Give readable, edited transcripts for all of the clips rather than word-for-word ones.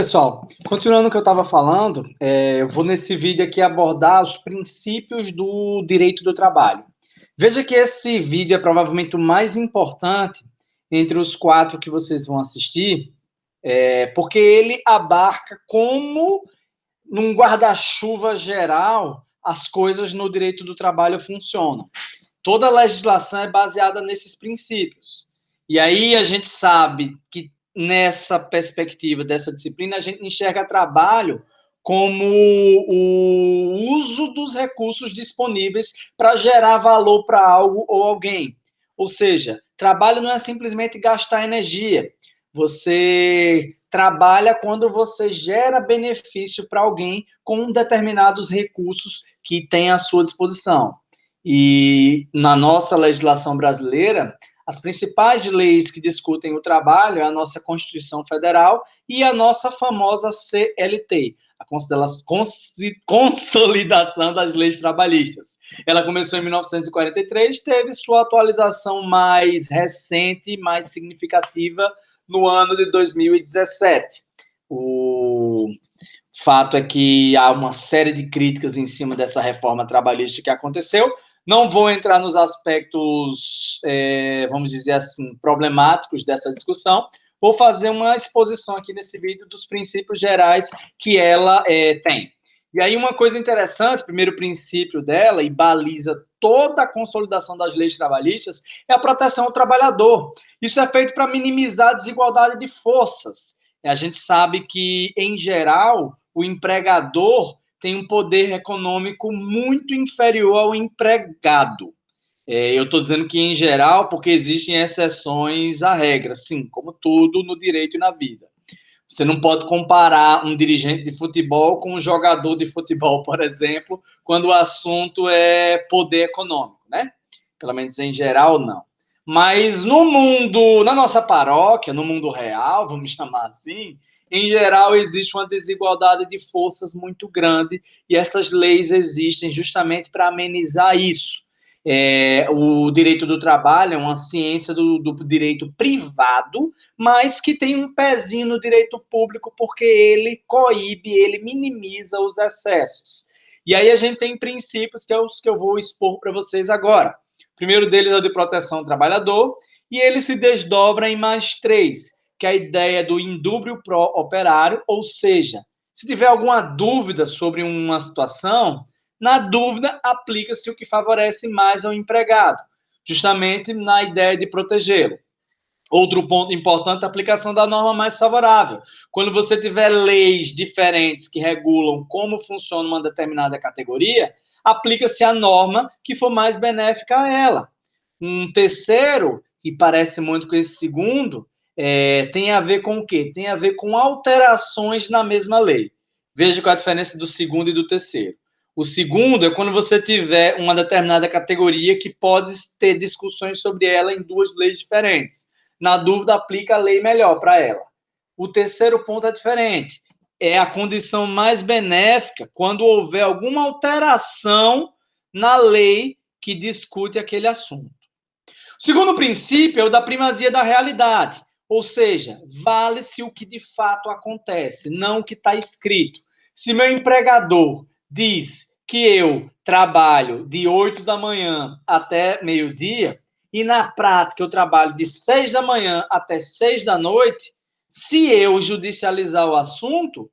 Pessoal, continuando o que eu estava falando, eu vou nesse vídeo aqui abordar os princípios do direito do trabalho. Veja que esse vídeo é provavelmente o mais importante entre os 4 que vocês vão assistir, porque ele abarca como, num guarda-chuva geral, as coisas no direito do trabalho funcionam. Toda a legislação é baseada nesses princípios. E aí a gente sabe que nessa perspectiva dessa disciplina, a gente enxerga trabalho como o uso dos recursos disponíveis para gerar valor para algo ou alguém. Ou seja, trabalho não é simplesmente gastar energia. Você trabalha quando você gera benefício para alguém com determinados recursos que tem à sua disposição. E na nossa legislação brasileira, as principais leis que discutem o trabalho é a nossa Constituição Federal e a nossa famosa CLT, a Consolidação das Leis Trabalhistas. Ela começou em 1943, teve sua atualização mais recente, mais significativa, no ano de 2017. O fato é que há uma série de críticas em cima dessa reforma trabalhista que aconteceu. Não vou entrar nos aspectos, vamos dizer assim, problemáticos dessa discussão. Vou fazer uma exposição aqui nesse vídeo dos princípios gerais que ela tem. E aí uma coisa interessante, o primeiro princípio dela, e baliza toda a consolidação das leis trabalhistas, é a proteção ao trabalhador. Isso é feito para minimizar a desigualdade de forças. A gente sabe que, em geral, o empregador tem um poder econômico muito inferior ao empregado. Eu estou dizendo que em geral, porque existem exceções à regra, sim, como tudo no direito e na vida. Você não pode comparar um dirigente de futebol com um jogador de futebol, por exemplo, quando o assunto é poder econômico, né? Pelo menos em geral, não. Mas no mundo, na nossa paróquia, no mundo real, vamos chamar assim, em geral existe uma desigualdade de forças muito grande e essas leis existem justamente para amenizar isso. O direito do trabalho é uma ciência do direito privado, mas que tem um pezinho no direito público porque ele coíbe, ele minimiza os excessos. E aí a gente tem princípios que é os que eu vou expor para vocês agora. O primeiro deles é o de proteção ao trabalhador, e ele se desdobra em mais 3, que é a ideia do indúbrio pró-operário, ou seja, se tiver alguma dúvida sobre uma situação, na dúvida, aplica-se o que favorece mais ao empregado, justamente na ideia de protegê-lo. Outro ponto importante, a aplicação da norma mais favorável. Quando você tiver leis diferentes que regulam como funciona uma determinada categoria, aplica-se a norma que for mais benéfica a ela. Um terceiro, que parece muito com esse segundo, tem a ver com o quê? Tem a ver com alterações na mesma lei. Veja qual é a diferença do segundo e do terceiro. O segundo é quando você tiver uma determinada categoria que pode ter discussões sobre ela em 2 leis diferentes. Na dúvida, aplica a lei melhor para ela. O terceiro ponto é diferente. É a condição mais benéfica quando houver alguma alteração na lei que discute aquele assunto. O segundo princípio é o da primazia da realidade, ou seja, vale-se o que de fato acontece, não o que está escrito. Se meu empregador diz que eu trabalho de 8 da manhã até meio-dia, e na prática eu trabalho de 6 da manhã até 6 da noite, se eu judicializar o assunto,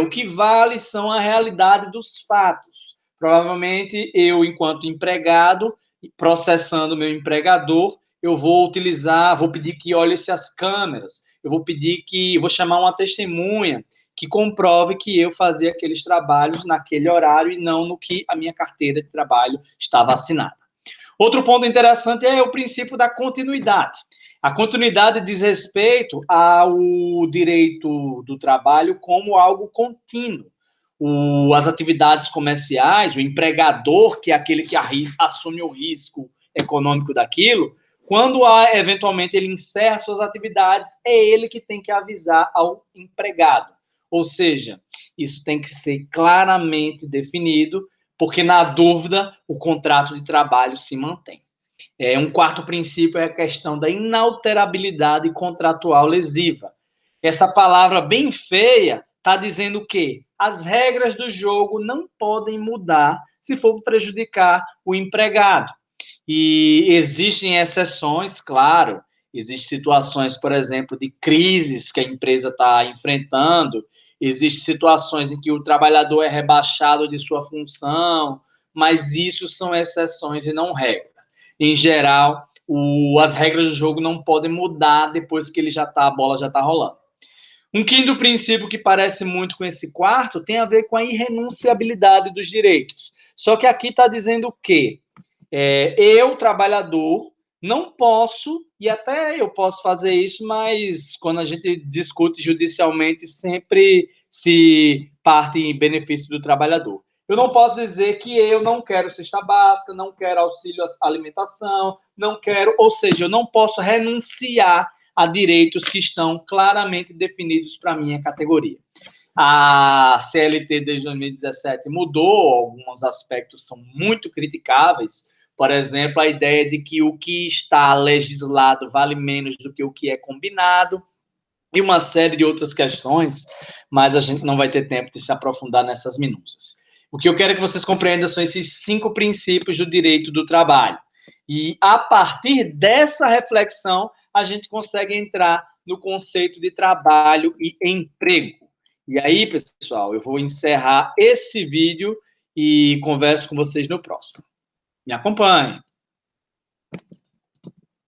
o que vale são a realidade dos fatos. Provavelmente eu, enquanto empregado, processando o meu empregador, eu vou pedir que olhe-se as câmeras, vou chamar uma testemunha que comprove que eu fazia aqueles trabalhos naquele horário e não no que a minha carteira de trabalho estava assinada. Outro ponto interessante é o princípio da continuidade. A continuidade diz respeito ao direito do trabalho como algo contínuo. As atividades comerciais, o empregador, que é aquele que assume o risco econômico daquilo, quando eventualmente ele encerra suas atividades, é ele que tem que avisar ao empregado. Ou seja, isso tem que ser claramente definido, porque na dúvida o contrato de trabalho se mantém. Um quarto princípio é a questão da inalterabilidade contratual lesiva. Essa palavra bem feia está dizendo o quê? As regras do jogo não podem mudar se for prejudicar o empregado. E existem exceções, claro. Existem situações, por exemplo, de crises que a empresa está enfrentando. Existem situações em que o trabalhador é rebaixado de sua função, mas isso são exceções e não regra. Em geral, as regras do jogo não podem mudar depois que a bola já está rolando. Um quinto princípio que parece muito com esse quarto tem a ver com a irrenunciabilidade dos direitos. Só que aqui está dizendo o quê? Eu, trabalhador, não posso, e até eu posso fazer isso, mas quando a gente discute judicialmente, sempre se parte em benefício do trabalhador. Eu não posso dizer que eu não quero cesta básica, não quero auxílio à alimentação, não quero, ou seja, eu não posso renunciar a direitos que estão claramente definidos para a minha categoria. A CLT desde 2017 mudou, alguns aspectos são muito criticáveis, por exemplo, a ideia de que o que está legislado vale menos do que o que é combinado, e uma série de outras questões, mas a gente não vai ter tempo de se aprofundar nessas minúcias. O que eu quero que vocês compreendam são esses 5 princípios do direito do trabalho. E a partir dessa reflexão, a gente consegue entrar no conceito de trabalho e emprego. E aí, pessoal, eu vou encerrar esse vídeo e converso com vocês no próximo. Me acompanhe.